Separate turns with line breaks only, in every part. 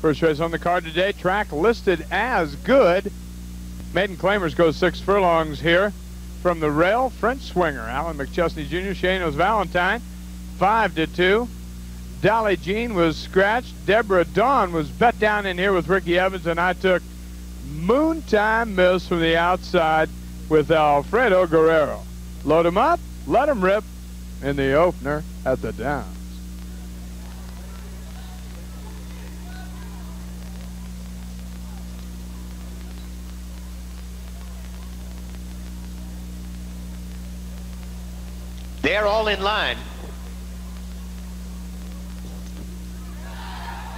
First race on the card today, track listed as good. Maiden Claimers goes 6 furlongs here. From the rail, French Swinger, Alan McChesney Jr., Shano's Valentine, 5-2. Dolly Jean was scratched. Deborah Dawn was bet down in here with Ricky Evans, and I took Moontime Miss from the outside with Alfredo Guerrero. Load him up, let him rip in the opener at the Downs.
They're all in line.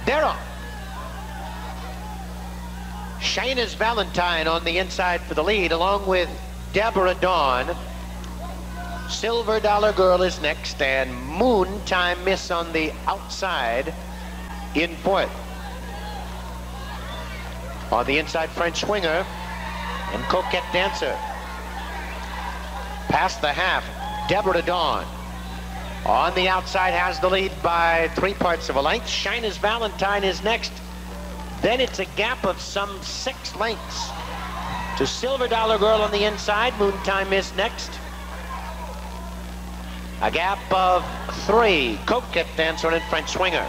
They're on. Shayna's Valentine on the inside for the lead, along with Deborah Dawn. Silver Dollar Girl is next, and Moontime Miss on the outside in fourth. On the inside, French Swinger and Coquette Dancer. Past the half, Deborah Dawn. On the outside has the lead by 3/4 of a length. Shayna's Valentine is next. Then it's a gap of some 6 lengths to Silver Dollar Girl on the inside. Moontime Miss next. A gap of 3. Coquette Dancer and French Swinger.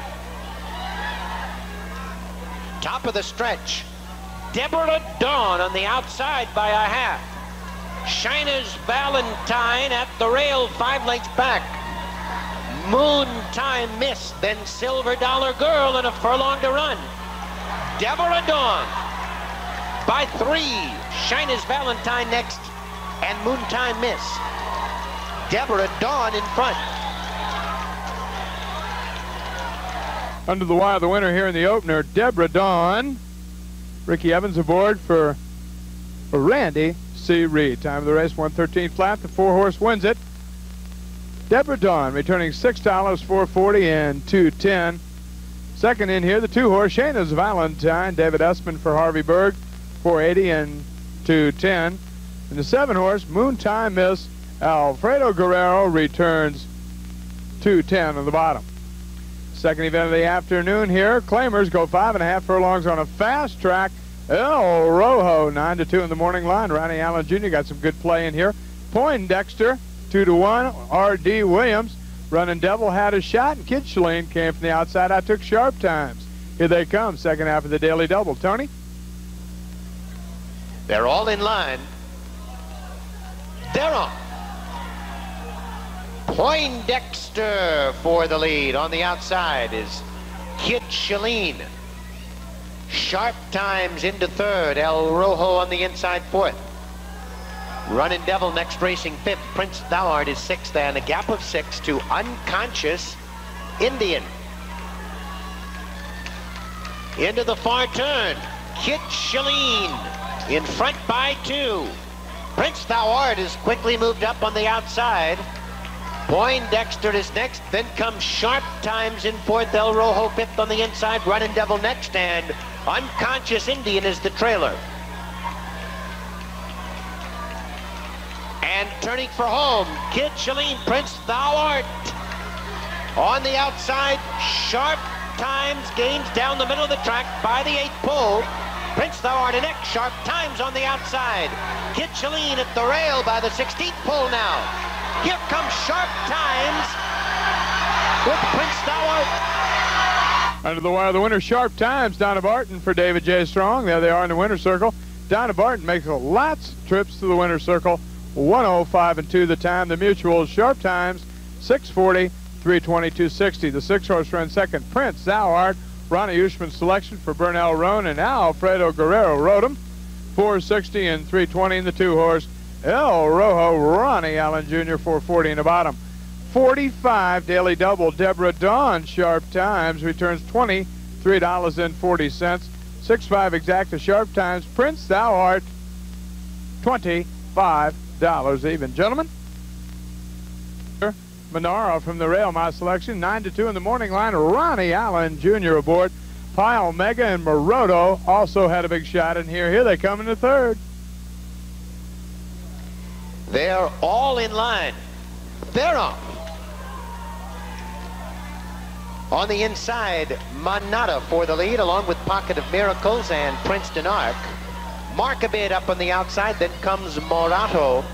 Top of the stretch. Deborah Dawn on the outside by a half. Shayna's Valentine at the rail, 5 lengths back. Moontime Miss, then Silver Dollar Girl, and a furlong to run. Deborah Dawn by 3. Shayna's Valentine next, and Moontime Miss. Deborah Dawn in front.
Under the wire, the winner here in the opener, Deborah Dawn. Ricky Evans aboard for Randy C. Reed. Time of the race, 1:13 flat. The 4-horse wins it. Deborah Dawn returning $6, 440 and 210. Second in here, the 2-horse, Shayna's Valentine. David Espin for Harvey Berg, 480 and 210. And the 7-horse, Moontime Miss, Alfredo Guerrero returns 210 on the bottom. Second event of the afternoon here, Claimers go 5.5 furlongs on a fast track. El Rojo, 9-2 in the morning line. Ronnie Allen Jr. got some good play in here. Poindexter, 2-1. R.D. Williams, Running Devil had a shot, and Kid Shalene came from the outside. I took Sharp Times. Here they come, second half of the Daily Double. Tony?
They're all in line. They're on. Poindexter for the lead. On the outside is Kid Shalene. Sharp Times into third. El Rojo on the inside, fourth. Running Devil next, racing fifth. Prince Thou Art is sixth, and a gap of 6 to Unconscious Indian. Into the far turn, Kid Shalene in front by 2. Prince Thou Art is quickly moved up on the outside. Poindexter is next, then comes Sharp Times in fourth. El Rojo fifth on the inside. Running Devil next, and Unconscious Indian is the trailer. And turning for home, Kid Shalene, Prince Thou Art. On the outside, Sharp Times gains down the middle of the track by the 8th pole. Prince Thou Art next, Sharp Times on the outside. Kid Shalene at the rail by the 16th pole now. Here comes Sharp Times with Prince Thou Art.
Under the wire, the winner, Sharp Times, Donna Barton for David J. Strong. There they are in the winner's circle. Donna Barton makes lots of trips to the winner's circle. 1:05 and 2 the time. The Mutual, Sharp Times, 640, 320, 260. The 6-horse runs second, Prince Thou Art. Ronnie Ushman's selection for Bernal Roan, and Alfredo Guerrero rode him. 460 and 320 in the 2-horse. El Rojo, Ronnie Allen Jr., 440 in the bottom. 45 Daily Double. Deborah Dawn, Sharp Times, returns $23.40. 6.5 exacta Sharp Times. Prince Thou Art, $25 even. Gentlemen, Monaro from the rail, my selection. 9-2 in the morning line. Ronnie Allen Jr. aboard. Pi Omega and Morodo also had a big shot in here. Here they come in the third.
They're all in line. They're on. On the inside, Manada for the lead, along with Pocket of Miracles and Princeton Arc. Markabid up on the outside, then comes Morato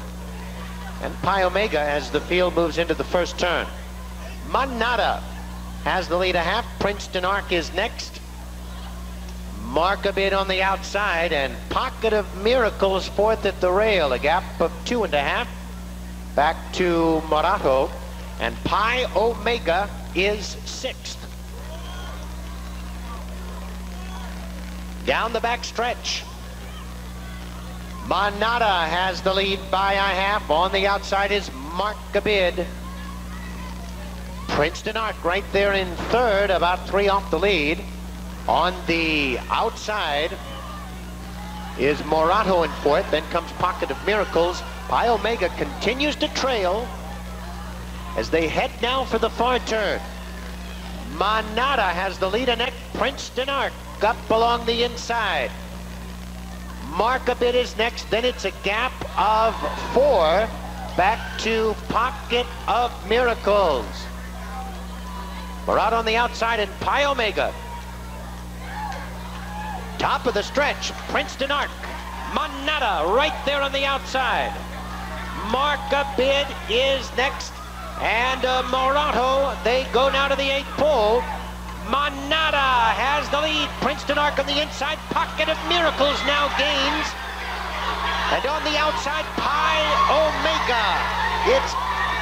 and Pi Omega as the field moves into the first turn. Manada has the lead a half. Princeton Arc is next. Markabid on the outside, and Pocket of Miracles fourth at the rail, a gap of 2.5. Back to Morato, and Pi Omega is sixth. Down the back stretch, Manada has the lead by a half. On the outside is Markabid. Princeton Arc right there in third, about 3 off the lead. On the outside is Morato in fourth, then comes Pocket of Miracles. Pi Omega continues to trail as they head now for the far turn. Manada has the lead, and Princeton Arc up along the inside. Markabid is next, then it's a gap of 4 back to Pocket of Miracles. We're out on the outside, and Pi Omega. Top of the stretch, Princeton Arc. Manada right there on the outside. Markabid is next, and Morato, they go now to the 8th pole. Manada has the lead. Princeton Arc on the inside. Pocket of Miracles now gains. And on the outside, Pi Omega. It's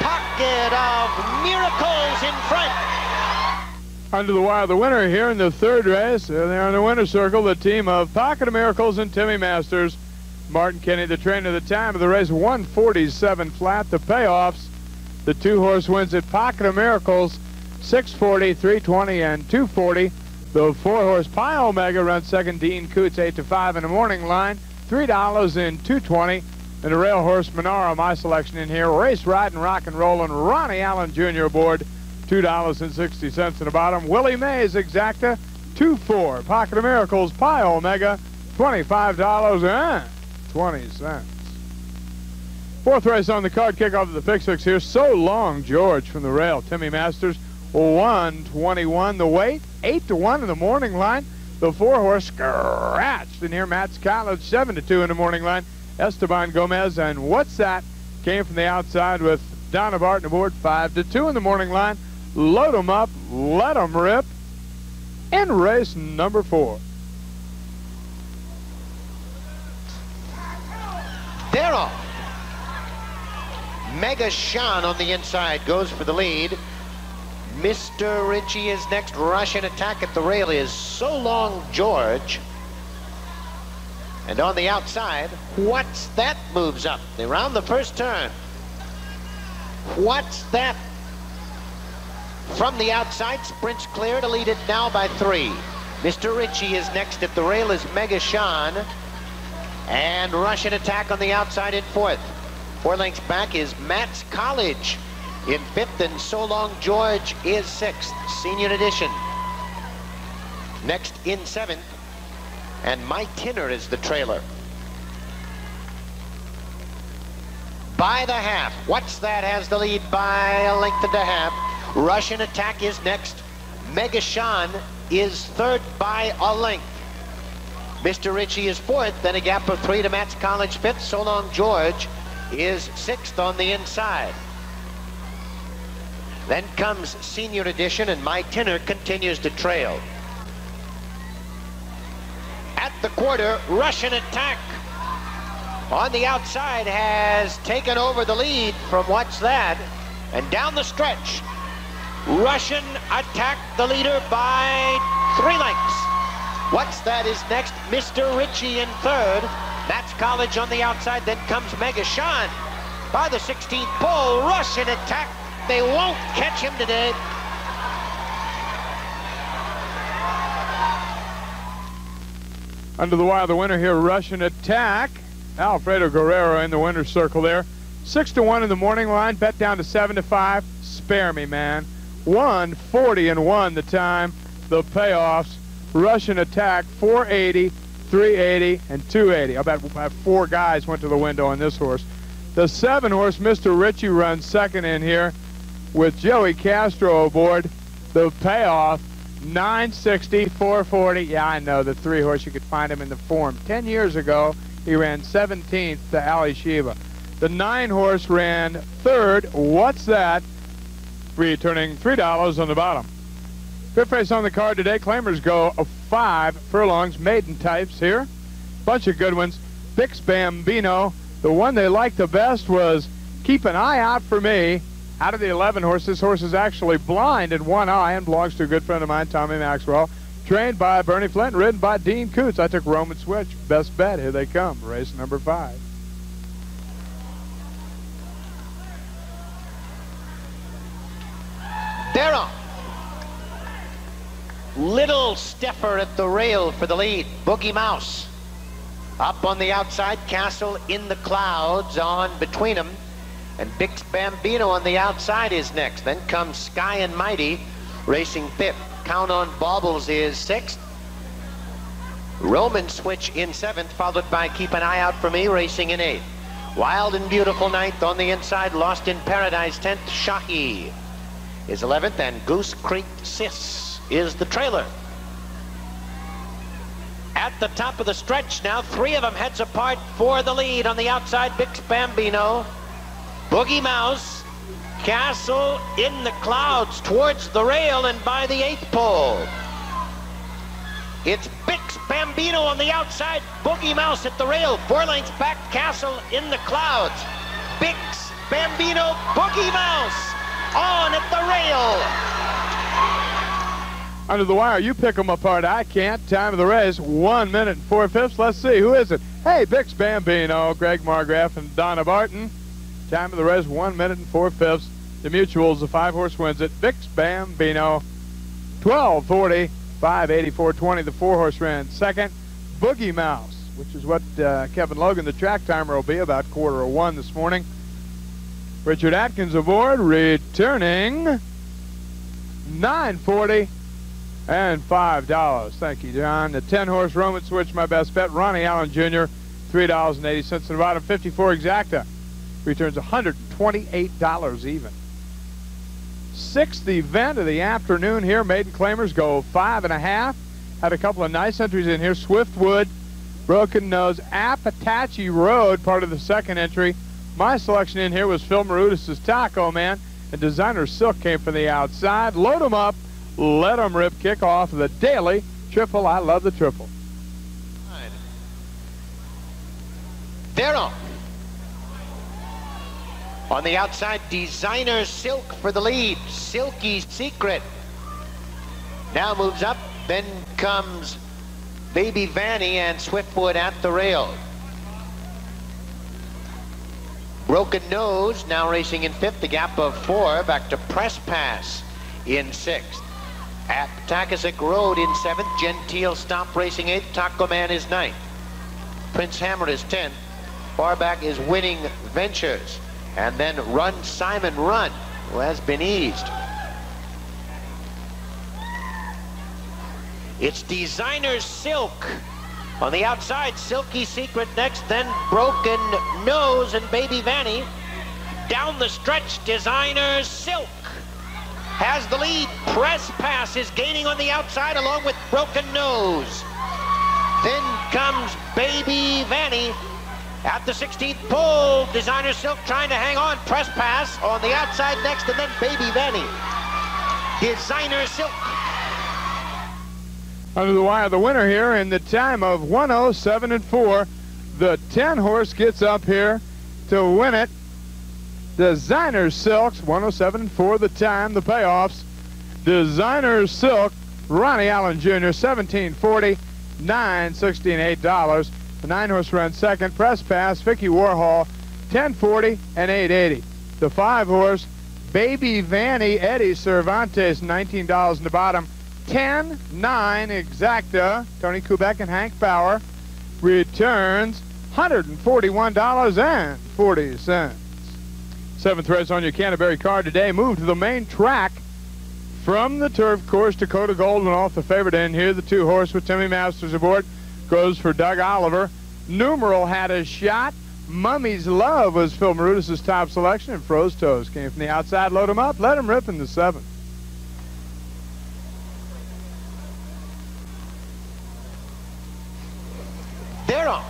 Pocket of Miracles in front.
Under the wire, the winner here in the third race. They're in the winner's circle, the team of Pocket of Miracles and Timmy Masters. Martin Kenny, the trainer. The time of the race, 1:47 flat. The payoffs, the 2-horse wins at Pocket of Miracles, 6:40, 3:20, and 2:40. The 4-horse Pi Omega runs second. Dean Coots, 8-5 in the morning line, $3 and 2:20. And the rail horse Monaro, my selection in here. Race riding, rock and rolling, Ronnie Allen Jr. aboard, $2.60 in the bottom. Willie Mays Exacta, 2-4. Pocket of Miracles, Pi Omega, $25.20. Fourth race on the card, kickoff of the Pick Six here. So Long George from the rail. Timmy Masters, 121 the weight, 8-1 in the morning line. The 4-horse scratched in here. Matt's College, 7-2 in the morning line. Esteban Gomez and What's That came from the outside with Donna Barton aboard, 5-2 in the morning line. Load 'em up, let 'em rip in race number 4.
They're off. Mega Sean on the inside goes for the lead. Mr. Ritchie is next. Russian Attack at the rail is So Long George. And on the outside, What's That moves up. They round the first turn. What's That from the outside sprints clear to lead it now by 3. Mr. Ritchie is next. At the rail is Mega Sean. And Russian Attack on the outside in 4th. 4 lengths back is Matt's College in 5th, and So Long George is 6th. Senior edition. Next in 7th, and My Tinner is the trailer. By the half, What's That has the lead by a length and a half. Russian Attack is next. Mega Sean is 3rd by a length. Mr. Ritchie is 4th, then a gap of 3 to Matt's College 5th. So Long George is 6th on the inside. Then comes Senior Edition, and My Tinner continues to trail. At the quarter, Russian Attack on the outside has taken over the lead from What's That, and down the stretch, Russian Attack the leader by 3 lengths. What's That is next. Mr. Ritchie in 3rd. Matt's College on the outside. Then comes Mega Sean by the 16th pole. Russian Attack. They won't catch him today.
Under the wire, the winner here, Russian Attack. Alfredo Guerrero in the winner's circle there. 6-1 in the morning line. Bet down to 7-5. Spare me, man. 1:40-1 the time. The payoffs. Russian Attack, 480, 380, and 280. I bet 4 guys went to the window on this horse. The 7-horse, Mr. Ritchie, runs second in here with Joey Castro aboard. The payoff, 960, 440. Yeah, I know, the 3-horse, you could find him in the form. 10 years ago, he ran 17th to Ali Shiva. The 9-horse ran 3rd. What's that? Returning $3 on the bottom. 5th race on the card today. Claimers go 5 furlongs, maiden types here. Bunch of good ones. Bix Bambino. The one they liked the best was Keep an Eye Out for Me. Out of the 11 horses, this horse is actually blind in one eye and belongs to a good friend of mine, Tommy Maxwell. Trained by Bernie Flint, ridden by Dean Coots. I took Roman Switch. Best bet. Here they come. Race number 5.
They're on. Little stiffer at the rail for the lead. Boogie Mouse. Up on the outside, Castle in the Clouds on between them. And Bix Bambino on the outside is next. Then comes Sky and Mighty racing 5th. Count on Baubles is 6th. Roman Switch in 7th, followed by Keep an Eye Out for Me racing in 8th. Wild and Beautiful 9th. On the inside, Lost in Paradise 10th. Shahee is 11th, and Goose Creek Sis is the trailer. At the top of the stretch now, 3 of them heads apart for the lead. On the outside, Bix Bambino, Boogie Mouse, Castle in the Clouds towards the rail and by the 8th pole. It's Bix Bambino on the outside, Boogie Mouse at the rail, 4 lengths back, Castle in the Clouds. Bix Bambino, Boogie Mouse on at the rail.
Under the wire, you pick them apart. I can't. Time of the race, 1 minute and 4/5. Let's see, who is it? Hey, Bix Bambino, Greg Margraf, and Donna Barton. Time of the race, 1 minute and 4/5. The Mutuals, the 5-horse wins it. Bix Bambino, 12:40, 5:84:20. The 4-horse ran 2nd. Boogie Mouse, which is what Kevin Logan, the track timer, will be about 1:15 this morning. Richard Atkins aboard, returning $9.40 and $5. Thank you, John. The 10-horse Roman Switch, my best bet. Ronnie Allen Jr., $3.80 in the bottom. 54 Exacta returns $128 even. 6th event of the afternoon here. Maiden Claimers go 5.5. Had a couple of nice entries in here. Swiftwood, Broken Nose, Apatachi Road, part of the 2nd entry. My selection in here was Phil Marudis' Taco Man, and Designer Silk came from the outside. Load 'em up, let 'em rip. Kick off the daily triple. I love the triple.
They're on. On the outside, Designer Silk for the lead. Silky Secret now moves up. Then comes Baby Vanny and Swiftwood at the rail. Broken Nose now racing in 5th, the gap of 4, back to Press Pass in 6th. At Takasic Road in 7th, Gentile Stop racing 8th, Taco Man is 9th. Prince Hammer is 10th. Far back is Winning Ventures. And then Run Simon Run, who has been eased. It's Designer Silk. On the outside, Silky Secret next, then Broken Nose and Baby Vanny. Down the stretch, Designer Silk has the lead. Press Pass is gaining on the outside along with Broken Nose. Then comes Baby Vanny at the 16th pole. Designer Silk trying to hang on. Press Pass on the outside next, and then Baby Vanny. Designer Silk.
Under the wire, the winner here in the time of 1:07.4. The 10-horse gets up here to win it. Designer Silks, 1:07.4 the time, the payoffs. Designer Silk, Ronnie Allen Jr., 1740, $9.60 and $8. The 9-horse runs 2nd. Press Pass, Vicky Warhol, 1040 and $8.80. The 5-horse, Baby Vanny, Eddie Cervantes, $19 in the bottom. 10-9 Exacta, Tony Kubek and Hank Bauer, returns $141.40. 7th race on your Canterbury card today. Move to the main track from the turf course. Dakota Gold went off the favorite end here. The 2-horse with Timmy Masters aboard goes for Doug Oliver. Numeral had a shot. Mummy's Love was Phil Marudis' top selection, and Froze Toes came from the outside. Load him up, let him rip in the 7th.
off.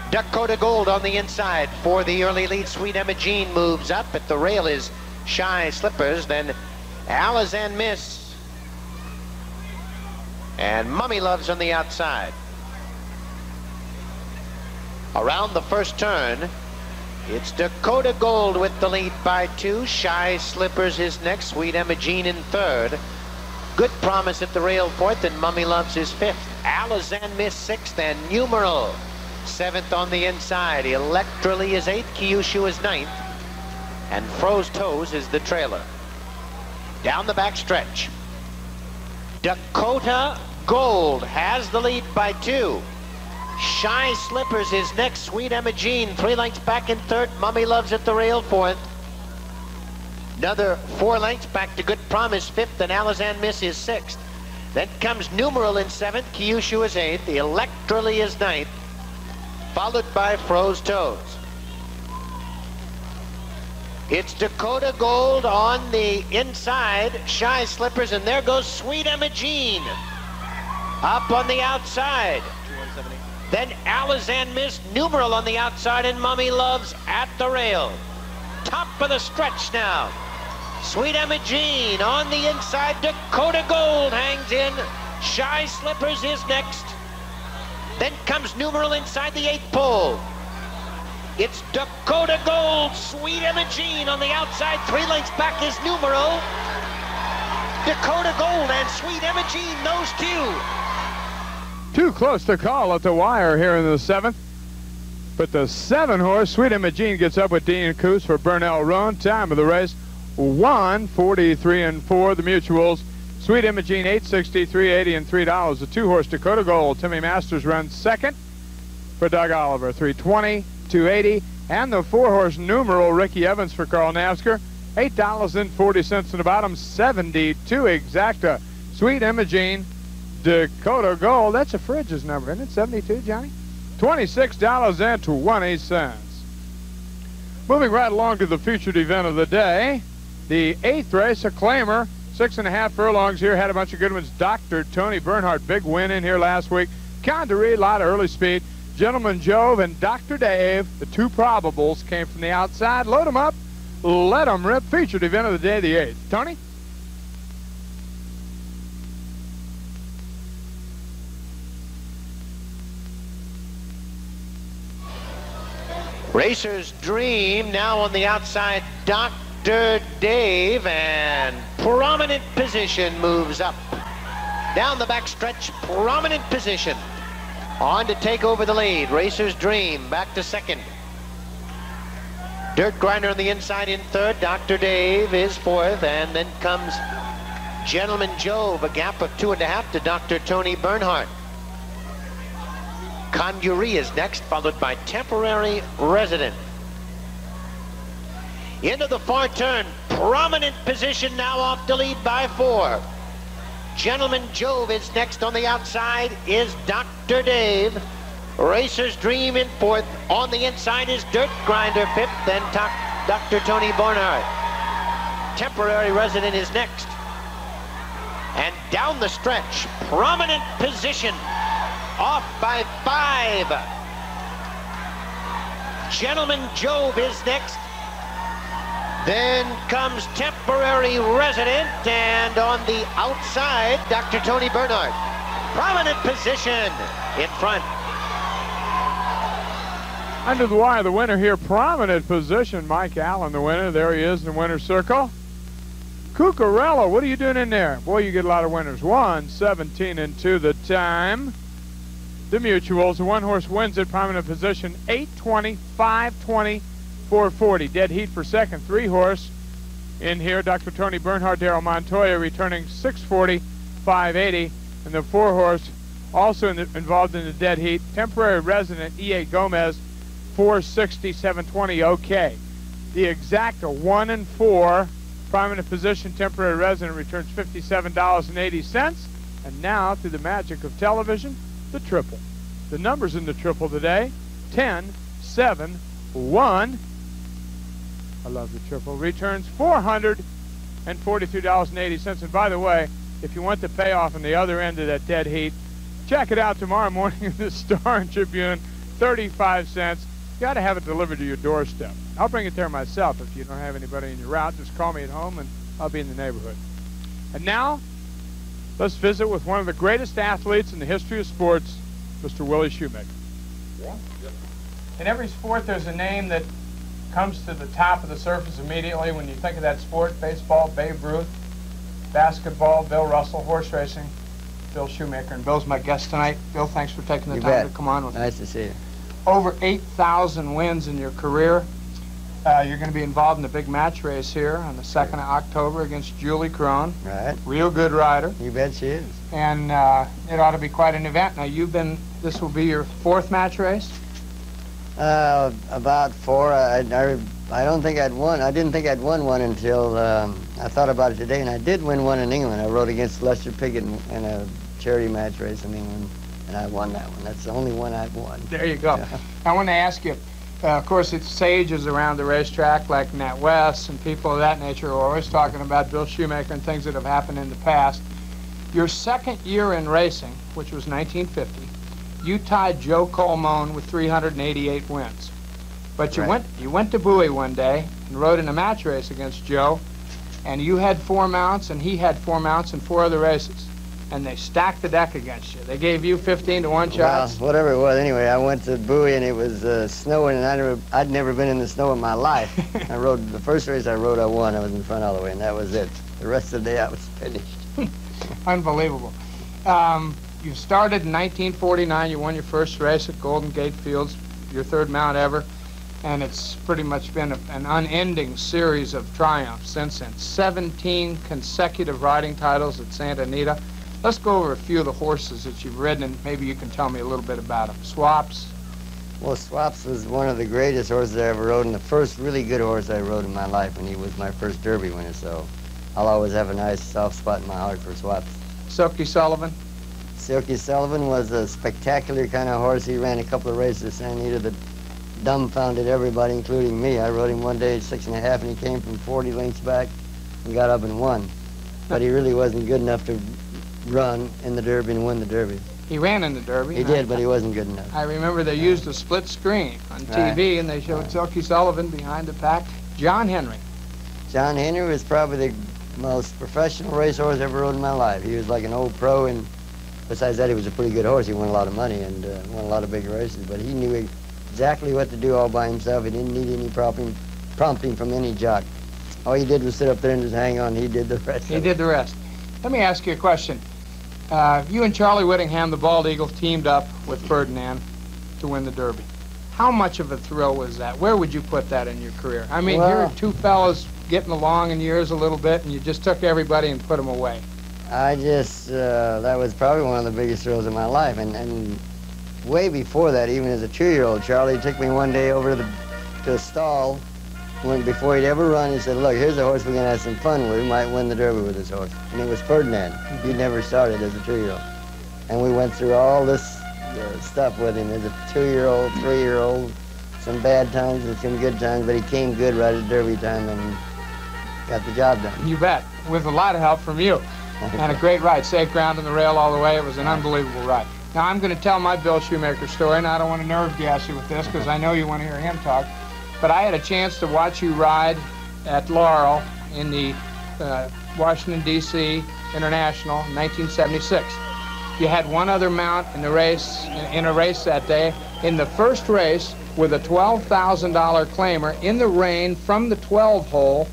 Dakota Gold on the inside for the early lead. Sweet Emma Jean moves up. At the rail is Shy Slippers, then Alizan Miss, and Mummy Loves on the outside. Around the first turn, it's Dakota Gold with the lead by 2. Shy Slippers is next. Sweet Emma Jean in third. Good Promise at the rail 4th, and Mummy Loves is 5th. Alizan Miss 6th, and Numeral 7th on the inside. Electrally is 8th. Kyushu is 9th. And Froze Toes is the trailer. Down the back stretch, Dakota Gold has the lead by 2. Shy Slippers is next. Sweet Emma Jean 3 lengths back in third. Mummy Loves at the rail 4th. Another 4 lengths back to Good Promise 5th, and Alizan Miss is 6th. Then comes Numeral in 7th. Kyushu is 8th. Electrally is 9th, followed by Froze Toes. It's Dakota Gold on the inside, Shy Slippers, and there goes Sweet Emma Jean up on the outside. Then Alizan Miss, Numeral on the outside, and Mummy Loves at the rail. Top of the stretch now. Sweet Emma Jean on the inside. Dakota Gold hangs in. Shy Slippers is next. Then comes Numeral inside the 8th pole. It's Dakota Gold, Sweet Emma Jean on the outside. 3 lengths back is Numeral. Dakota Gold and Sweet Emma Jean, those two.
Too close to call at the wire here in the 7th. But the 7 horse, Sweet Emma Jean, gets up with Dean Coos for Burnell Roan. Time of the race, 1:43 4. The Mutuals, Sweet Emma Jean, 860, 380, and $3. The 2 horse, Dakota Gold, Timmy Masters runs second for Doug Oliver, 320, 280. And the 4 horse, Numeral, Ricky Evans for Carl Navsker, $8.40 in the bottom, 72 exacta. Sweet Emma Jean, Dakota Gold, that's a Fridge's number, isn't it? 72, Johnny? $26.20. Moving right along to the featured event of the day, the 8th race, a claimer, 6.5 furlongs here, had a bunch of good ones. Dr. Tony Bernhardt, big win in here last week. Canterbury, a lot of early speed. Gentleman Jove and Dr. Dave, the 2 probables, came from the outside. Load them up, let them rip. Featured event of the day, the 8th. Tony?
Racer's Dream now on the outside, Dr. Dave, and Prominent Position moves up. Down the back stretch, Prominent Position on to take over the lead. Racer's Dream back to second. Dirt Grinder on the inside in third. Dr. Dave is 4th, and then comes Gentleman Jove, a gap of 2.5 to Dr. Tony Bernhardt. Conjurie is next, followed by Temporary Resident. Into the far turn, Prominent Position now off to lead by 4. Gentleman Jove is next. On the outside is Dr. Dave. Racer's Dream in 4th. On the inside is Dirt Grinder 5th, then Dr. Tony Bernhardt. Temporary Resident is next. And down the stretch, Prominent Position off by 5. Gentleman Jove is next. Then comes Temporary Resident, and on the outside, Dr. Tony Bernhardt. Prominent Position in front.
Under the wire, the winner here, Prominent Position. Mike Allen, the winner. There he is in the winner's circle. Cucurella, what are you doing in there? Boy, you get a lot of winners. 1:17 the time. The Mutuals, the 1 horse wins at Prominent Position, 820, 520, 440. Dead heat for second. 3 horse in here, Dr. Tony Bernhardt, Darrell Montoya returning 640, 580. And the 4 horse also involved in the dead heat, Temporary Resident, E.A. Gomez, 460, 720, okay. The exact 1 and 4, Prominent Position, Temporary Resident returns $57.80. And now, through the magic of television, the triple. The numbers in the triple today, 10, 7, 1. I love the triple. Returns $442.80. And by the way, if you want the payoff on the other end of that dead heat, Check it out tomorrow morning in the Star and Tribune, 35 cents. You got to have it delivered to your doorstep. I'll bring it there myself. If you don't have anybody in your route, just call me at home and I'll be in the neighborhood. And now, let's visit with one of the greatest athletes in the history of sports, Mr. Willie Shoemaker. Yeah. In every sport, there's a name that comes to the top of the surface immediately when you think of that sport. Baseball, Babe Ruth. Basketball, Bill Russell. Horse racing, Bill Shoemaker. And Bill's my guest tonight. Bill, thanks for taking the time to come on with me.
Nice to see you.
Over 8,000 wins in your career. You're going to be involved in the big match race here on the 2nd of October against Julie Crone.
Right.
Real good rider.
You bet she is.
And it ought to be quite an event. Now, this will be your 4th match race?
About 4. I don't think I'd won. I didn't think I'd won one until I thought about it today, and I did win one in England. I rode against Lester Piggott in a charity match race in England, and I won that one. That's the only one I've won.
There you go. Yeah. I want to ask you, of course, it's sages around the racetrack like Nat West and people of that nature are always talking about Bill Shoemaker and things that have happened in the past. Your 2nd year in racing, which was 1950, you tied Joe Colmone with 388 wins. But you went to Bowie one day and rode in a match race against Joe, and you had 4 mounts and he had 4 mounts in 4 other races. And they stacked the deck against you. They gave you 15-to-1 shots.
Well, whatever it was. Anyway, I went to Bowie and it was snowing, and I'd never been in the snow in my life. I rode the first race I rode, I won. I was in front all the way, and that was it. The rest of the day I was finished.
Unbelievable. You started in 1949. You won your first race at Golden Gate Fields, your 3rd mount ever, and it's pretty much been an unending series of triumphs since then. 17 consecutive riding titles at Santa Anita. Let's go over a few of the horses that you've ridden, and maybe you can tell me a little bit about them. Swaps.
Well, Swaps was one of the greatest horses I ever rode, and the first really good horse I rode in my life, and he was my first Derby winner, so I'll always have a nice soft spot in my heart for Swaps.
Silky Sullivan.
Silky Sullivan was a spectacular kind of horse. He ran a couple of races at Santa Anita that dumbfounded everybody, including me. I rode him one day at 6.5, and he came from 40 lengths back and got up and won. But he really wasn't good enough to run in the Derby and win the Derby.
He ran in the Derby.
He did, but he wasn't good enough.
I remember they used a split screen on TV, and they showed Silky Sullivan behind the pack. John Henry.
John Henry was probably the most professional racehorse I ever rode in my life. He was like an old pro, and besides that, he was a pretty good horse. He won a lot of money and won a lot of big races, but he knew exactly what to do all by himself. He didn't need any prompting from any jock. All he did was sit up there and just hang on. He did the rest.
He did the rest. Let me ask you a question. You and Charlie Whittingham, the Bald Eagle, teamed up with Ferdinand to win the Derby. How much of a thrill was that? Where would you put that in your career? I mean, here are 2 fellas getting along in years a little bit, and you just took everybody and put them away.
That was probably one of the biggest thrills of my life. And way before that, even as a 2-year-old, Charlie took me one day over to the stall. Before he'd ever run, he said, look, here's a horse we're going to have some fun with. We might win the Derby with this horse. And it was Ferdinand. He'd never started as a 2-year-old. And we went through all this stuff with him as a 2-year-old, 3-year-old, some bad times and some good times, but he came good right at Derby time and got the job done.
You bet, with a lot of help from you. And a great ride, safe ground on the rail all the way. It was an unbelievable ride. Now, I'm going to tell my Bill Shoemaker story, and I don't want to nerve gas you with this because I know you want to hear him talk. But I had a chance to watch you ride at Laurel in the Washington, D.C. International in 1976. You had one other mount in the race, in a race that day. In the first race, with a $12,000 claimer in the rain from the 12 hole,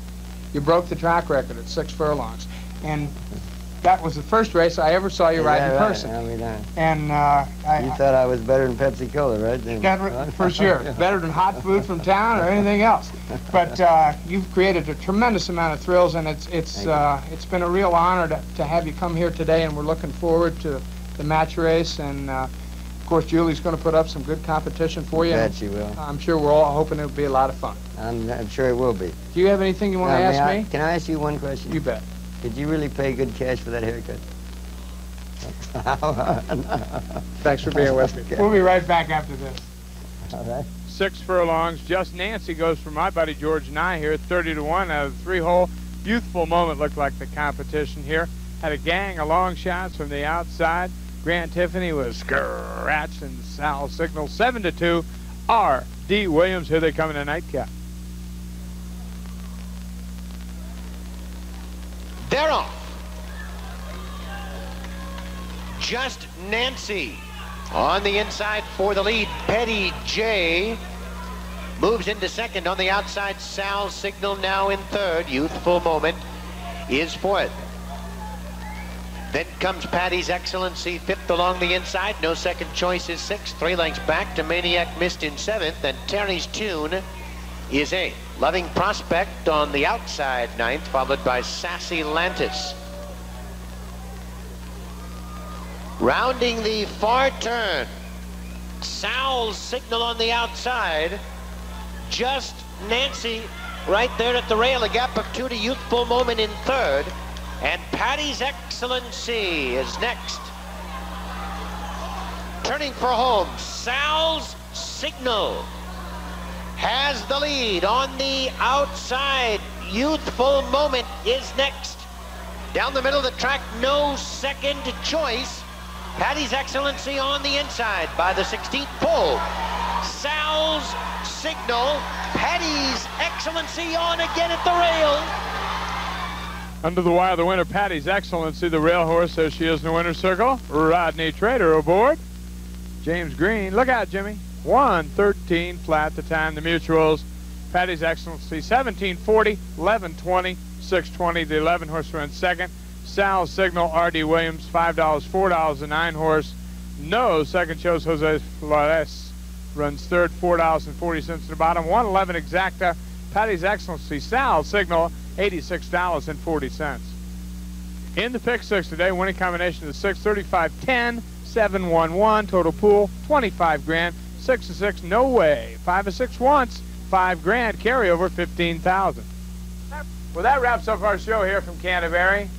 you broke the track record at 6 furlongs. And that was the first race I ever saw you ride in person. And
you thought I was better than Pepsi Cola, right?
For sure. Better than hot food from town or anything else. But you've created a tremendous amount of thrills, and it's been a real honor to have you come here today, and we're looking forward to the match race. And of course, Julie's going to put up some good competition for you.
Bet she will.
I'm sure we're all hoping it'll be a lot of fun.
I'm sure it will be.
Do you have anything you want to ask me?
Can I ask you one question?
You bet.
Did you really pay good cash for that haircut?
Thanks for being with me. Okay. We'll be right back after this.
All right.
6 furlongs. Just Nancy goes for my buddy George Nye here, 30-1 out of the 3-hole. Youthful moment looked like the competition here. Had a gang of long shots from the outside. Grand Tiffany was scratched, and Sal Signal 7-2. R.D. Williams, here they come in the nightcap.
They're off. Just Nancy on the inside for the lead. Petty J moves into second. On the outside, Sal Signal now in third. Youthful Moment is fourth. Then comes Paddys Excellency fifth along the inside. No Second Choice is sixth. 3 lengths back to Maniac Mist in seventh. And Terry's Tune is eighth. Loving Prospect on the outside ninth, followed by Sassy Lantis. Rounding the far turn, Sal Signal on the outside. Just Nancy right there at the rail, a gap of 2 to Youthful Moment in third. And Paddys Excellency is next. Turning for home, Sal's Signal has the lead. On the outside, Youthful Moment is next. Down the middle of the track, No Second Choice. Paddys Excellency on the inside by the 16th pole. Sal's Signal, Paddys Excellency on again at the rail.
Under the wire, the winner, Paddys Excellency, the rail horse, there she is in the winner's circle. Rodney Trader aboard. James Green, look out, Jimmy. 1:13 flat the time. The mutuals, Paddys Excellency, 17:40, 11:20, 6:20. The 11 horse runs second. Sal Signal, R.D. Williams, $5, $4, the 9 horse. No Second Choice, Jose Flores runs third, $4.40 to the bottom. 111 Exacta, Paddys Excellency, Sal Signal, $86.40. In the pick six today, winning combination of 6, 35, 10, 7, 1, 1. Total pool, 25 grand. 6 to 6, no way. 5 to 6 once, 5 grand. Carryover, 15,000. Well, that wraps up our show here from Canterbury.